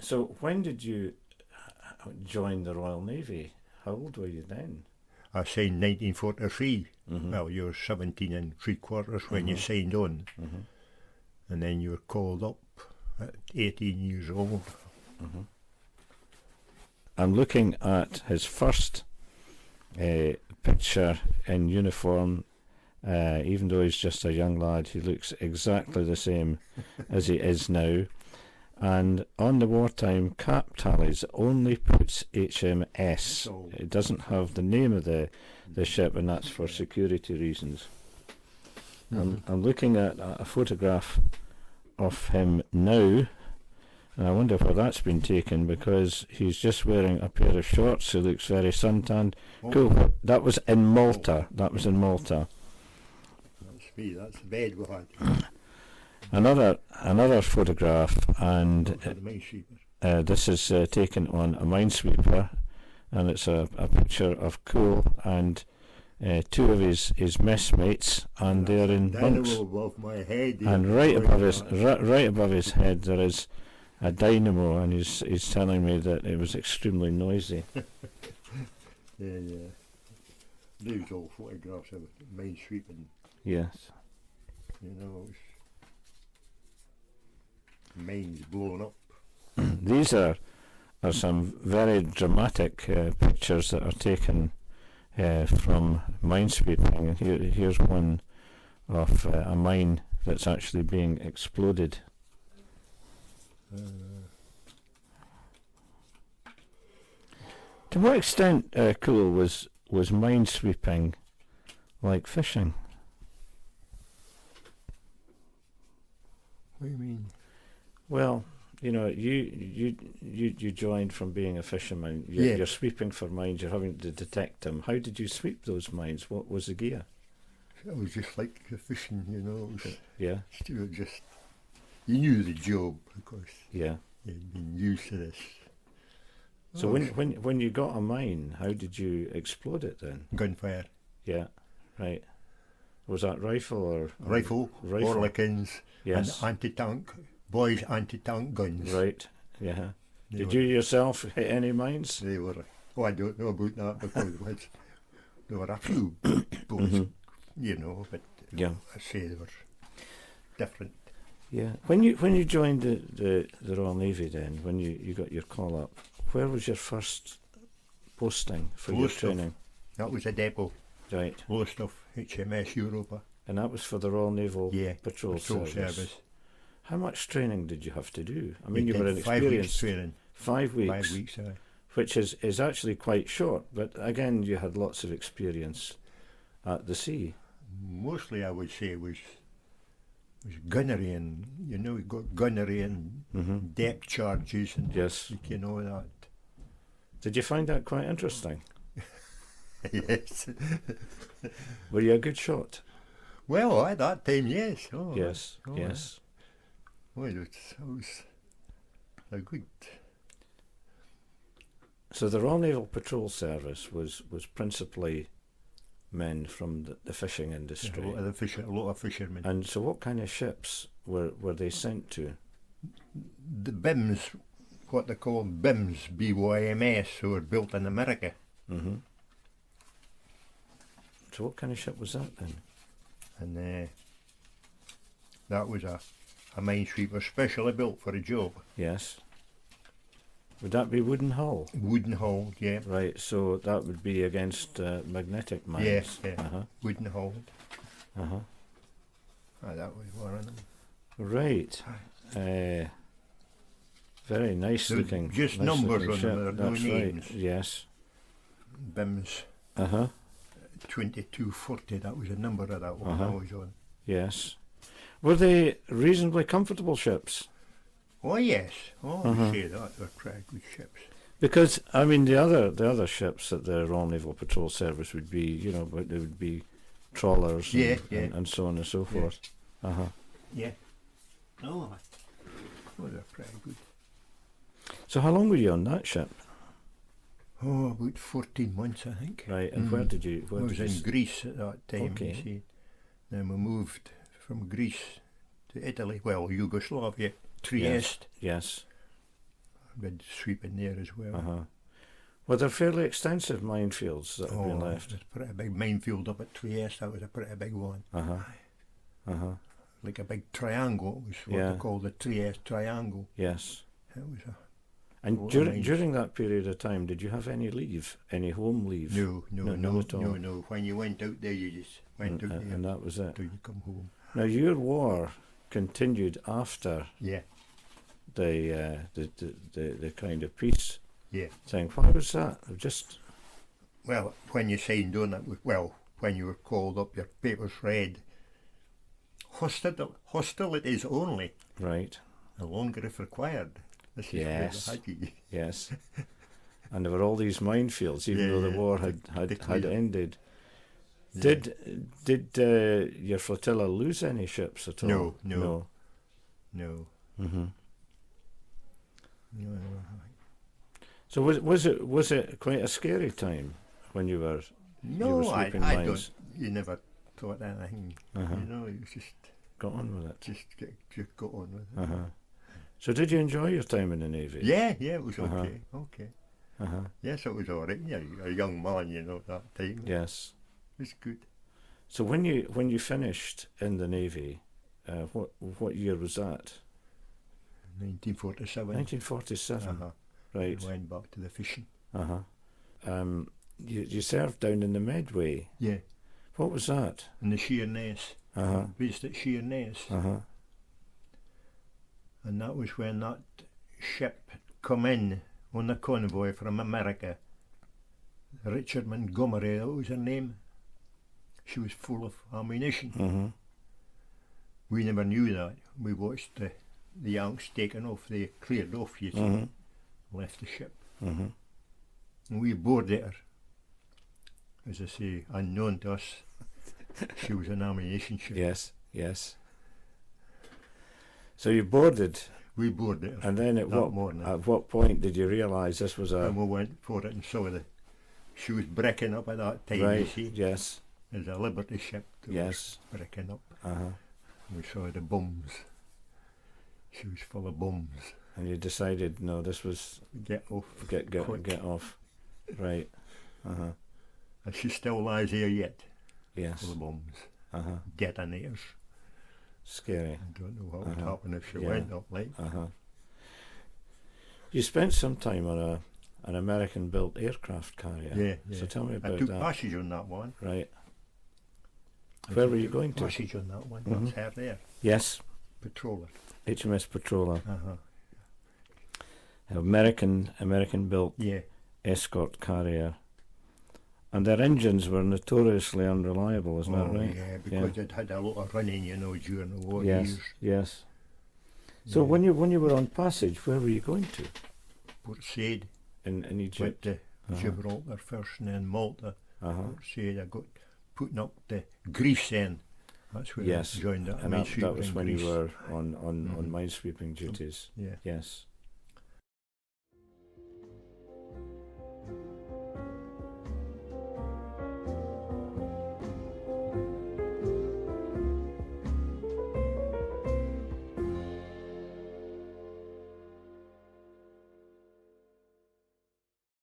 So when did you join the Royal Navy? How old were you then? I signed 1943. Mm-hmm. Well, you were 17 and 3/4 when you signed on. Mm-hmm. And then you were called up at 18 years old. Mm-hmm. I'm looking at his first picture in uniform. Even though he's just a young lad, he looks exactly the same as he is now. And on the wartime cap tallies, it only puts HMS. So It doesn't have the name of the ship, and that's for security reasons. I'm looking at a photograph of him now, and I wonder where that's been taken, because he's just wearing a pair of shorts. He looks very suntanned. Cool. That was in Malta. That was in Malta. That's me. That's the bed we had. Another photograph, and this is taken on a minesweeper, and it's a picture of Coull and two of his messmates, and they're in bunks. Above my head, and right above his head there is a dynamo, and he's telling me that it was extremely noisy. Yeah. These all photographs of mine sweeping. Yes. You know, mines blown up. These are some very dramatic pictures that are taken from minesweeping. Here's one of a mine that's actually being exploded. To what extent, Coull, was minesweeping like fishing? What do you mean? Well, you know, you joined from being a fisherman. You're sweeping for mines. You're having to detect them. How did you sweep those mines? What was the gear? It was just like fishing, you know. Yeah. Still just, you knew the job, of course. Yeah. You'd been used to this. So when you got a mine, how did you explode it then? Gunfire. Yeah. Right. Was that rifle or Rifle. Orlikins. Yes. And anti-tank. Boys' anti-tank guns. Right. Yeah. Did you yourself hit any mines? They were. Oh, I don't know about that, because there were a few bullets, you know, but I say they were different. Yeah. When you joined the Royal Navy then, when you got your call up, where was your first posting for your training? That was a depot. Right. Lowestoft, HMS Europa. And that was for the Royal Naval Patrol Service. How much training did you have to do? I mean, you were inexperienced. 5 weeks training. 5 weeks. 5 weeks, aye. Which is actually quite short, but again, you had lots of experience at the sea. Mostly, I would say, was gunnery, and you know, we got gunnery and depth charges and you know that. Did you find that quite interesting? Yes. Were you a good shot? Well, at that time, yes. Oh, yes. Well, it was a good. So the Royal Naval Patrol Service was principally men from the fishing industry. A lot of fishermen. And so what kind of ships were they sent to? The BIMs, what they call BIMs, BYMS, who were built in America. Mm-hmm. So what kind of ship was that then? And that was a minesweeper specially built for a job. Yes. Would that be wooden hull? Wooden hull, yeah. Right, so that would be against magnetic mines. Yeah. Wooden hull. Uh-huh. That was one of them. Right. Very nice looking. Just nice numbers looking on them, there are no names. Right. Yes. BIMS. 2240, that was the number of that one I was on. Yes. Were they reasonably comfortable ships? Oh yes. We say that, they're pretty good ships. Because I mean the other ships that the Royal Naval Patrol Service would be, you know, but they would be trawlers and so on and so forth. Yeah. Oh, they're pretty good. So how long were you on that ship? Oh, about 14 months, I think. Right, and where did you... I was in Greece at that time, you see. Then we moved from Greece to Italy, well, Yugoslavia, Trieste. Yes. we'd sweep in there as well. Uh-huh. Well, they're fairly extensive minefields that have been left. There's a pretty big minefield up at Trieste. That was a pretty big one. Uh-huh. Uh-huh. Like a big triangle. It was what they call the Trieste Triangle. Yes. It was a And during that period of time, did you have any leave, any home leave? No at all. No. When you went out there, you just went out there. And that was it. Till you come home. Now, your war continued after Yeah. the kind of peace Yeah. thing. Why was that? Well, when you signed on, when you were called up, your papers read, hostilities only. Right. No longer if required. This is where they had you. Yes. And there were all these minefields, even though the war had ended. Yeah. Did your flotilla lose any ships at all? No. Mm-hmm. No. So was it quite a scary time when you were sweeping mines? You never thought anything. Uh-huh. You know, you just got on with it. Just got on with it. Uh-huh. So did you enjoy your time in the Navy? Yeah, it was okay. Okay. Uh-huh. Yes, it was all right. Yeah, you're a young man, you know, at that time. Yes. It was good. So when you finished in the Navy, what year was that? 1947. 1947. Uh-huh. Right. I went back to the fishing. Uh-huh. You served down in the Medway. Yeah. What was that? In the Sheerness. Uh-huh. Based at Sheerness. Uh-huh. And that was when that ship come in on the convoy from America. Richard Montgomery, that was her name. She was full of ammunition. Mm-hmm. We never knew that. We watched the Yanks taken off. They cleared off, you see, left the ship. Mm-hmm. And we boarded her. As I say, unknown to us, she was an ammunition ship. Yes. So you boarded. We boarded her. And then at what point did you realise this was a... And we went for it and saw she was breaking up at that time, right, you see. Yes. There's a Liberty ship that was breaking up. Uh-huh. We saw the bombs. She was full of bombs. And you decided, no, this was... Get off. Get off. Right. Uh-huh. And she still lies here yet. Yes. Full of bombs. Uh-huh. Detonators. Scary. I don't know what would happen if she went up, like. Uh-huh. You spent some time on an American-built aircraft carrier. Yeah. So tell me about that. I took passage on that one. Right. Where were you going to? Passage on that one. That's her there. Yes. Patroller. HMS Patroller. Uh-huh. American-built escort carrier. And their engines were notoriously unreliable, isn't that right? Yeah, because it had a lot of running, you know, during the war years. Yes. So Yeah. when you were on passage, where were you going to? Port Said. In Egypt. Went to Gibraltar first and then Malta. Port Said, I got putting up the Greece then. That's where I joined that. And that was when Greece. you were on minesweeping duties. Yeah. Yes.